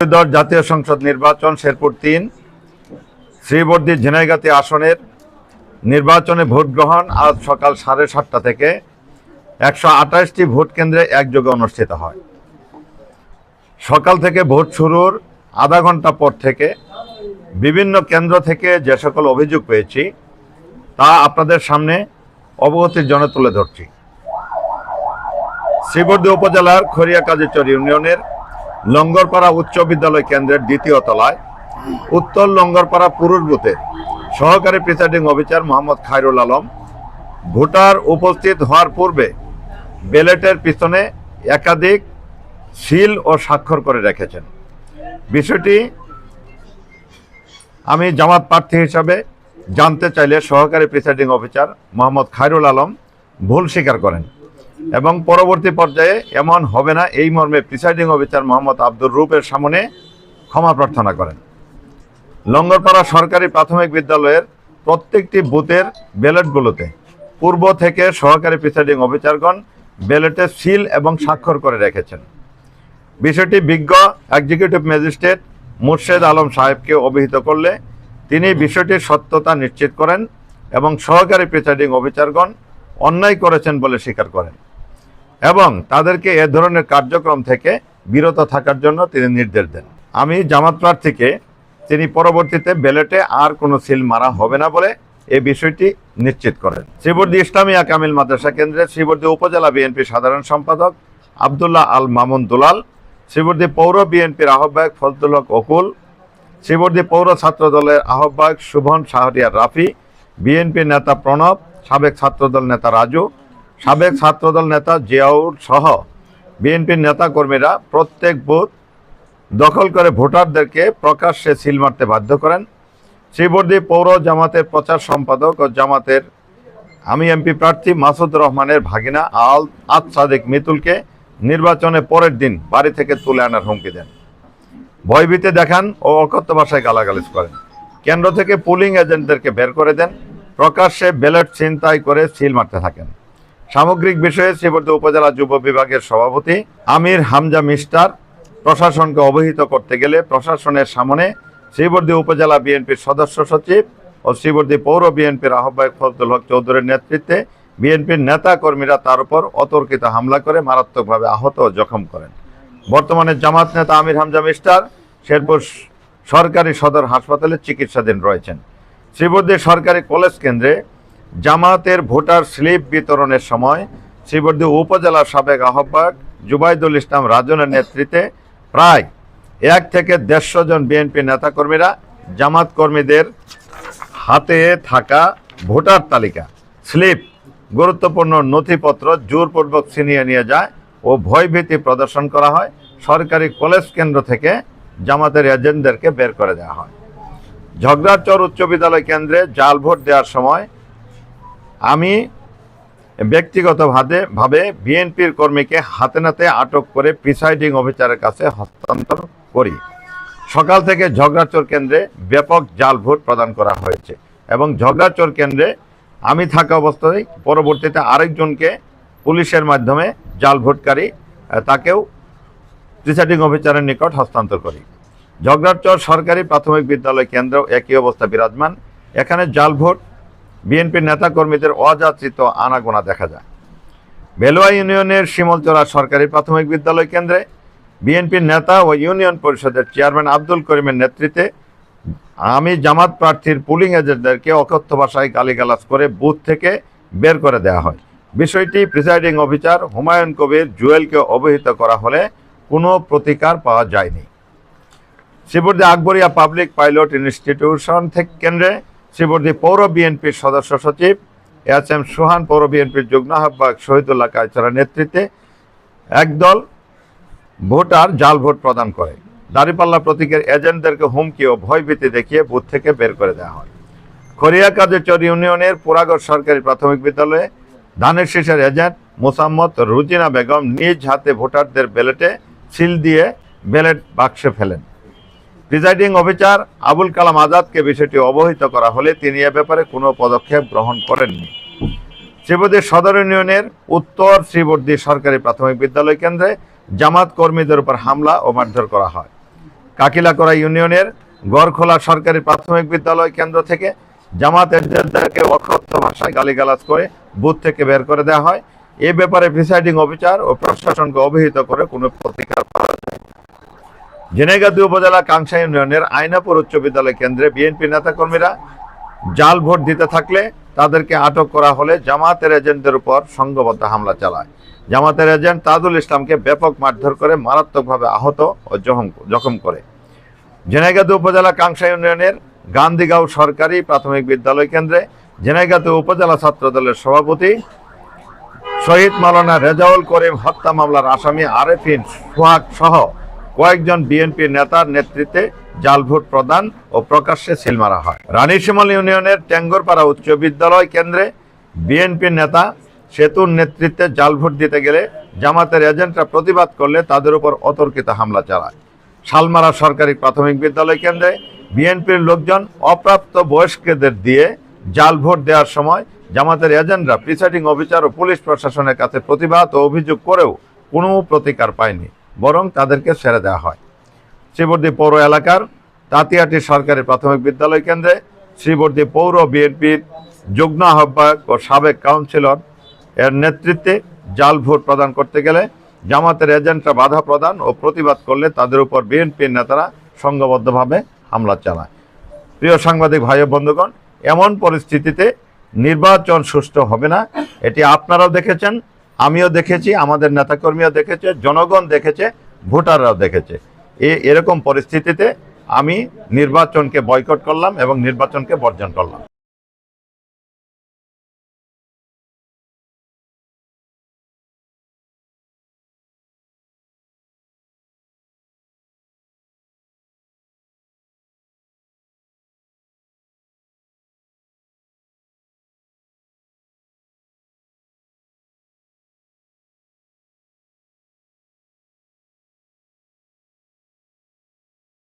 ত্রয়োদশ জাতীয় সংসদ নির্বাচন শেরপুর-3 শ্রীবর্দী ঝিনাইগাতি আসনের নির্বাচনে ভোট গ্রহণ আজ সকাল 7:30টা থেকে 128টি ভোট কেন্দ্রে একযোগে অনুষ্ঠিত হয়। সকাল থেকে ভোট শুরুর আধা ঘন্টা পর থেকে বিভিন্ন কেন্দ্র থেকে যে সকল অভিযোগ পেয়েছি তা আপনাদের সামনে অবগতির জন্য তুলে ধরছি। শ্রীবর্দী উপজেলার খড়িয়াকাজীচর ইউনিয়নের লঙ্গরপাড়া উচ্চ বিদ্যালয় কেন্দ্রের দ্বিতীয় তলায় উত্তর লঙ্গরপাড়া পুরুষ বুথের সহকারী presiding officer Mohammad Khairul Alam voter উপস্থিত হওয়ার পূর্বে ব্যালটের পিছনে একাধিক সিল ও স্বাক্ষর করে রেখেছেন। বিষয়টি আমি জামাত প্রার্থী হিসাবে জানতে চাইলে সহকারী প্রিসাইডিং অফিসার মোহাম্মদ খায়রুল আলম ভুল স্বীকার করেন এবং পরবর্তী পর্যায়ে এমন হবে না এই মর্মে প্রিসাইডিং অফিসার মোহাম্মদ আব্দুর রূপের সামনে ক্ষমা প্রার্থনা করেন। লঙ্গরপাড়া সরকারি প্রাথমিক বিদ্যালয়ের প্রত্যেকটি বুথের ব্যালটগুলোতে পূর্ব থেকে সহকারী প্রিসাইডিং অফিসারগণ ব্যালটে সিল এবং স্বাক্ষর করে রেখেছেন। বিষয়টি বিজ্ঞ এক্সিকিউটিভ ম্যাজিস্ট্রেট মুর্শেদ আলম সাহেবকে অবহিত করলে তিনি বিষয়টির সত্যতা নিশ্চিত করেন এবং সহকারী প্রিসাইডিং অফিসারগণ অন্যায় করেছেন বলে স্বীকার করেন এবং তাদেরকে এ ধরনের কার্যক্রম থেকে বিরত থাকার জন্য তিনি নির্দেশ দেন। আমি জামাত প্রার্থীকে তিনি পরবর্তীতে ব্যালটে আর কোনো সিল মারা হবে না বলে এই বিষয়টি নিশ্চিত করেন। শ্রীবর্দী ইসলামিয়া কামিল মাদ্রাসা কেন্দ্রে শ্রীবর্দী উপজেলা বিএনপি সাধারণ সম্পাদক আবদুল্লাহ আল মামুন দুলাল, শ্রীবর্দী পৌর বিএনপির আহ্বায়ক ফজলুল হক অকুল, শ্রীবর্দী পৌর ছাত্র দলের আহ্বায়ক শুভন শাহরিয়ার রাফি, বিএনপির নেতা প্রণব, সাবেক ছাত্রদল নেতা রাজু, সাবেক ছাত্রদল নেতা জিয়াউর সহ বিএনপির নেতাকর্মীরা প্রত্যেক বুথ দখল করে ভোটারদেরকে প্রকাশ্যে সিল মারতে বাধ্য করেন। শ্রীবর্দী পৌর জামাতের প্রচার সম্পাদক ও জামাতের আমি এমপি প্রার্থী মাসুদ রহমানের ভাগিনা আল সাদেক মিতুলকে নির্বাচনে পরের দিন বাড়ি থেকে তুলে আনার হুমকি দেন, ভয়ভীতি দেখান ও অকথ্য ভাষায় গালাগালিজ করেন। কেন্দ্র থেকে পুলিং এজেন্টদেরকে বের করে দেন, প্রকাশ্যে ব্যালট ছিনতাই করে সিল মারতে থাকেন। সামগ্রিক বিষয়ে শ্রীবর্দী উপজেলা যুব বিভাগের সভাপতি আমির হামজা মিস্টার প্রশাসনকে অবহিত করতে গেলে প্রশাসনের সামনে শ্রীবর্দী উপজেলা বিএনপির সদস্য সচিব ও শ্রীবর্দী পৌর বিএনপির আহ্বায়ক ফজলুল হক চৌধুরীর নেতৃত্বে বিএনপির নেতা কর্মীরা তার উপর অতর্কিত হামলা করে মারাত্মকভাবে আহত ও জখম করেন। বর্তমানে জামাত নেতা আমির হামজা মিস্টার শেরপুর সরকারি সদর হাসপাতালে চিকিৎসাধীন রয়েছেন। শ্রীবর্দী সরকারি কলেজ কেন্দ্রে জামাতের ভোটার স্লিপ বিতরণের সময় শ্রীবর্দী উপজেলার সাবেক আহ্বায়ক জুবাইদুল ইসলাম রাজনের নেতৃত্বে প্রায় 1 থেকে 150 জন বিএনপি নেতাকর্মীরা জামাত কর্মীদের হাতে থাকা ভোটার তালিকা, স্লিপ, গুরুত্বপূর্ণ নথিপত্র জোরপূর্বক ছিনিয়ে নিয়ে যায় ও ভয়ভীতি প্রদর্শন করা হয়। সরকারি কলেজ কেন্দ্র থেকে জামাতের এজেন্টদেরকে বের করে দেওয়া হয়। ঝগড়াচর উচ্চ বিদ্যালয় কেন্দ্রে জাল ভোট দেওয়ার সময় আমি ব্যক্তিগতভাবে বিএনপির কর্মীকে হাতে নাতে আটক করে প্রিসাইডিং অফিসারের কাছে হস্তান্তর করি। সকাল থেকে ঝগড়াচর কেন্দ্রে ব্যাপক জাল ভোট প্রদান করা হয়েছে এবং ঝগড়াচর কেন্দ্রে আমি থাকা অবস্থায় পরবর্তীতে আরেকজনকে পুলিশের মাধ্যমে জাল ভোটকারী তাকেও প্রিসাইডিং অফিসারের নিকট হস্তান্তর করি। ঝগড়াচর সরকারি প্রাথমিক বিদ্যালয় কেন্দ্রেও একই অবস্থা বিরাজমান। এখানে জাল ভোট বিএনপির নেতাকর্মীদের অযাচিত আনাগোনা দেখা যায়। বেলুয়া ইউনিয়নের শিমলচরা সরকারি প্রাথমিক বিদ্যালয় কেন্দ্রে বিএনপির নেতা ও ইউনিয়ন পরিষদের চেয়ারম্যান আব্দুল করিমের নেতৃত্বে আমি জামাত প্রার্থীর পুলিং এজেন্টদেরকে অকথ্য ভাষায় গালিগালাজ করে বুথ থেকে বের করে দেওয়া হয়। বিষয়টি প্রিসাইডিং অফিসার হুমায়ুন কবির জুয়েলকে অবহিত করা হলে কোনো প্রতিকার পাওয়া যায়নি। Sreebardi Akbaria public pilot institution থেকে কেন্দ্রে শ্রীবর্দী পৌর বিএনপির সদস্য সচিব এম সোহান, পৌর বিএনপির যুগ্ম আহ্বায়ক শহীদুল্লাহ কায়সারের নেতৃত্বে একদল ভোটার জাল ভোট প্রদান করে দাঁড়িপাল্লা প্রতীকের এজেন্টদেরকে হুমকি ও ভয়ভীতি দেখিয়ে বুথ থেকে বের করে দেওয়া হয়। খড়িয়াকাজীচর ইউনিয়নের পুরাগড় সরকারি প্রাথমিক বিদ্যালয়ে ধানের শীষের এজেন্ট মোসাম্মদ রুজিনা বেগম নিজ হাতে ভোটারদের ব্যালটে সিল দিয়ে ব্যালট বাক্সে ফেলেন। প্রিসাইডিং অফিসার আবুল কালাম আজাদকে বিষয়টি অবহিত করা হলে তিনি এ ব্যাপারে কোনো পদক্ষেপ গ্রহণ করেননি। শ্রীবর্দী সদর ইউনিয়নের উত্তর শ্রীবর্দী সরকারি প্রাথমিক বিদ্যালয় কেন্দ্রে জামাত কর্মীদের উপর হামলা ও মারধর করা হয়। কাকিলাকড়া ইউনিয়নের গড়খোলা সরকারি প্রাথমিক বিদ্যালয় কেন্দ্র থেকে জামাত এজেন্টদেরকে অকথ্য ভাষায় গালিগালাজ করে বুথ থেকে বের করে দেওয়া হয়। এ ব্যাপারে প্রিসাইডিং অফিসার ও প্রশাসনকে অবহিত করে কোনো প্রতিকার পাওয়া যায়। ঝিনাইগাতী উপজেলা কাংসা ইউনিয়নের আইনাপুর উচ্চ বিদ্যালয় কেন্দ্রে বিএনপি নেতাকর্মীরা জাল ভোট দিতে থাকলে তাদেরকে আটক করা হলে জামাতের এজেন্টদের উপর সংঘবদ্ধ হামলা চালায়। জামাতের এজেন্ট তাজুল ইসলামকে ব্যাপক মারধর করে মারাত্মকভাবে আহত ও জখম করে। ঝিনাইগাতী উপজেলা কাংসা ইউনিয়নের গান্ধীগাঁও সরকারি প্রাথমিক বিদ্যালয় কেন্দ্রে ঝিনাইগাতী উপজেলা ছাত্রদলের সভাপতি শহীদ মাওলানা রেজাউল করিম হত্যা মামলার আসামি আরেফিন সোহাগ সহ কয়েকজন বিএনপি নেতার নেতৃত্বে জাল ভোট প্রদান ও প্রকাশ্যে সিল মারা হয়। রানীশিমল ইউনিয়নের টেঙ্গরপাড়া উচ্চ বিদ্যালয় কেন্দ্রে বিএনপি নেতা সেতুর নেতৃত্বে জাল ভোট দিতে গেলে জামাতের এজেন্টরা প্রতিবাদ করলে তাদের উপর অতর্কিত হামলা চালায়। শালমারা সরকারি প্রাথমিক বিদ্যালয় কেন্দ্রে বিএনপির লোকজন অপ্রাপ্ত বয়স্কদের দিয়ে জাল ভোট দেওয়ার সময় জামাতের এজেন্টরা প্রিসাইডিং অফিসার ও পুলিশ প্রশাসনের কাছে প্রতিবাদ ও অভিযোগ করেও কোনো প্রতিকার পায়নি, বরং তাদেরকে ছেড়ে দেওয়া হয়। শ্রীবর্দী পৌর এলাকার তাঁতিয়াটি সরকারি প্রাথমিক বিদ্যালয় কেন্দ্রে শ্রীবর্দী পৌর বিএনপির যুগ্ম আহ্বায়ক ও সাবেক কাউন্সিলর এর নেতৃত্বে জাল ভোট প্রদান করতে গেলে জামাতের এজেন্টরা বাধা প্রদান ও প্রতিবাদ করলে তাদের উপর বিএনপির নেতারা সংঘবদ্ধভাবে হামলা চালায়। প্রিয় সাংবাদিক ভাই ও বন্ধুগণ, এমন পরিস্থিতিতে নির্বাচন সুষ্ঠু হবে না, এটি আপনারাও দেখেছেন, আমিও দেখেছি, আমাদের নেতাকর্মীও দেখেছে, জনগণ দেখেছে, ভোটাররাও দেখেছে। এরকম পরিস্থিতিতে আমি নির্বাচনকে বয়কট করলাম এবং নির্বাচনকে বর্জন করলাম।